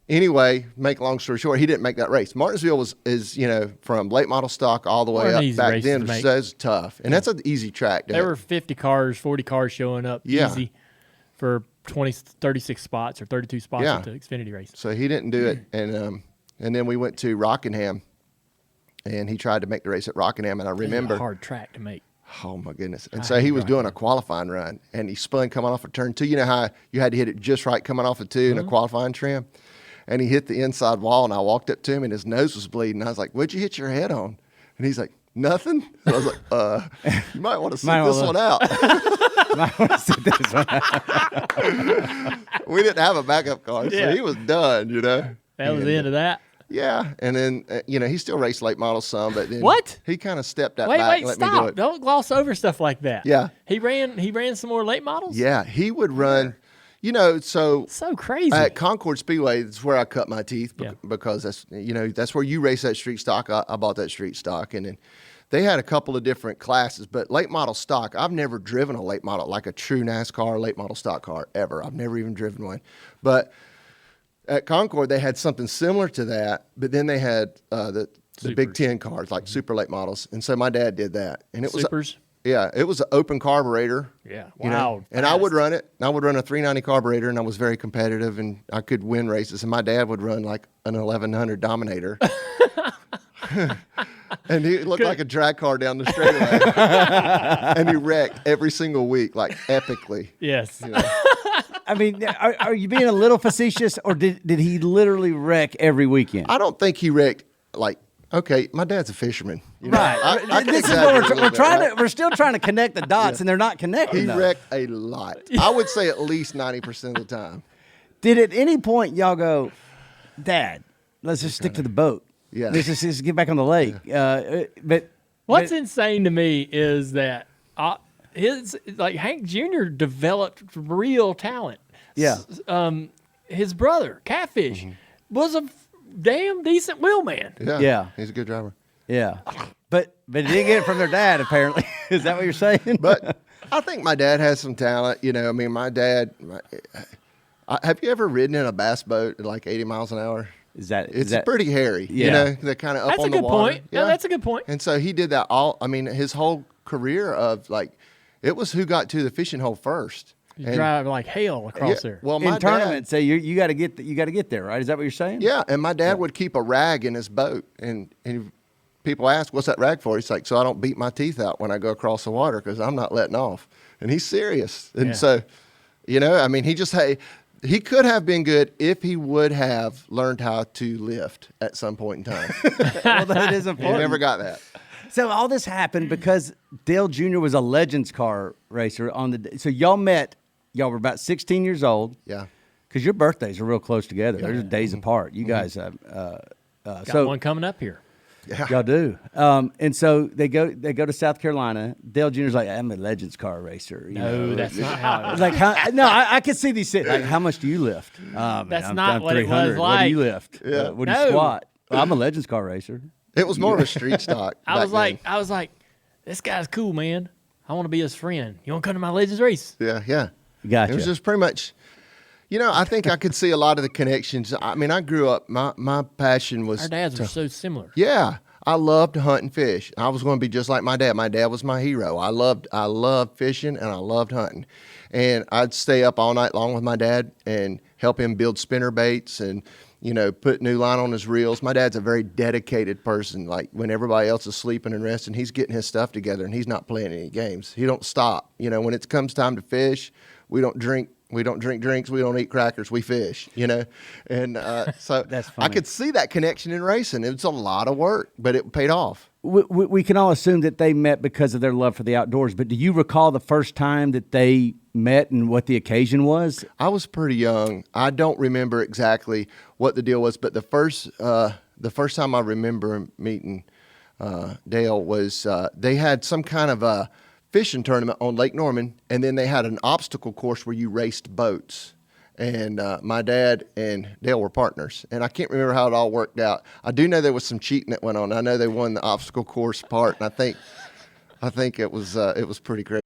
anyway, make a long story short, he didn't make that race. Martinsville is from late model stock all the way up back then. That's tough, and that's an easy track. There were 50 cars, 40 cars showing up easy for 36 spots or 32 spots at the Xfinity race. So he didn't do it, and then we went to Rockingham, and he tried to make the race at Rockingham, and I remember a hard track to make. Oh my goodness! And so he was doing a qualifying run, and he spun coming off of turn 2. You know how you had to hit it just right coming off of 2 in a qualifying trim, and he hit the inside wall, and I walked up to him, and his nose was bleeding. I was like, "What'd you hit your head on?" And he's like, "Nothing." And I was like, "You might want to sit this one out." Might want to sit this one out. We didn't have a backup car, so he was done. That was the end of that. Yeah, and then he still raced late models some, but then what? He kind of stepped that back. Wait, and let me do it. Don't gloss over stuff like that. Yeah, he ran some more late models. Yeah, he would run. So crazy. At Concord Speedway, that's where I cut my teeth because that's where you race that street stock. I bought that street stock, and then they had a couple of different classes, but late model stock. I've never driven a late model, like a true NASCAR late model stock car ever. I've never even driven one, but at Concord, they had something similar to that, but then they had the Big Ten cars, like super late models. And so my dad did that. And it Supers? It was an open carburetor. Yeah, wow. And I would run it. I would run a 390 carburetor, and I was very competitive, and I could win races. And my dad would run like an 1100 Dominator. And he looked like a drag car down the straightaway. And he wrecked every single week, like epically. Yes. I mean, are you being a little facetious, or did he literally wreck every weekend? I don't think he wrecked, okay, my dad's a fisherman. Right. This is what we're still trying to connect the dots, and they're not connecting. He wrecked a lot. I would say at least 90% of the time. Did at any point y'all go, Dad, let's just stick to the boat? Yeah. Let's just get back on the lake. But what's insane to me is that Hank Jr. developed real talent. Yeah. His brother, Catfish, was a damn decent wheelman. Yeah. He's a good driver. Yeah. But he didn't get it from their dad, apparently. Is that what you're saying? But I think my dad has some talent. I mean, my dad, have you ever ridden in a bass boat at like 80 miles an hour? It's pretty hairy. Yeah. They're kind of up on That's the water. a good point. Yeah, that's a good point. And so he did that his whole career of it was who got to the fishing hole first. You drive like hell across there. Well, in tournaments, say you got to get there, right? Is that what you're saying? Yeah, and my dad would keep a rag in his boat, and people ask, "What's that rag for?" He's like, "So I don't beat my teeth out when I go across the water because I'm not letting off." And he's serious, and so, I mean, he could have been good if he would have learned how to lift at some point in time. Well, that is important. He never got that. So all this happened because Dale Jr. was a Legends car racer so y'all met. Y'all were about 16 years old. Yeah. Because your birthdays are real close together. They're just days apart. You guys got one coming up here. Yeah. Y'all do. And so they go to South Carolina. Dale Jr.'s like, I'm a Legends car racer. That's not how it is. Like, I could see these sitting. Like, how much do you lift? That's not what it was like. What do you lift? Yeah. What do you squat? Well, I'm a Legends car racer. It was more of a street stock. I was like, this guy's cool, man. I want to be his friend. You want to come to my Legends race? Yeah. Gotcha. It was just pretty much, I think I could see a lot of the connections. I mean, I grew up, my passion was. Our dads are so similar. Yeah. I loved to hunt and fish. I was going to be just like my dad. My dad was my hero. I loved fishing and I loved hunting. And I'd stay up all night long with my dad and help him build spinner baits and put new line on his reels. My dad's a very dedicated person. Like when everybody else is sleeping and resting, he's getting his stuff together and he's not playing any games. He don't stop. When it comes time to fish, we don't drink drinks. We don't eat crackers. We fish, And so That's funny. I could see that connection in racing. It was a lot of work, but it paid off. We can all assume that they met because of their love for the outdoors, but do you recall the first time that they met and what the occasion was? I was pretty young. I don't remember exactly what the deal was, but the first time I remember meeting Dale was they had some kind of a fishing tournament on Lake Norman, and then they had an obstacle course where you raced boats. And my dad and Dale were partners, and I can't remember how it all worked out. I do know there was some cheating that went on. I know they won the obstacle course part, and I think it was pretty great.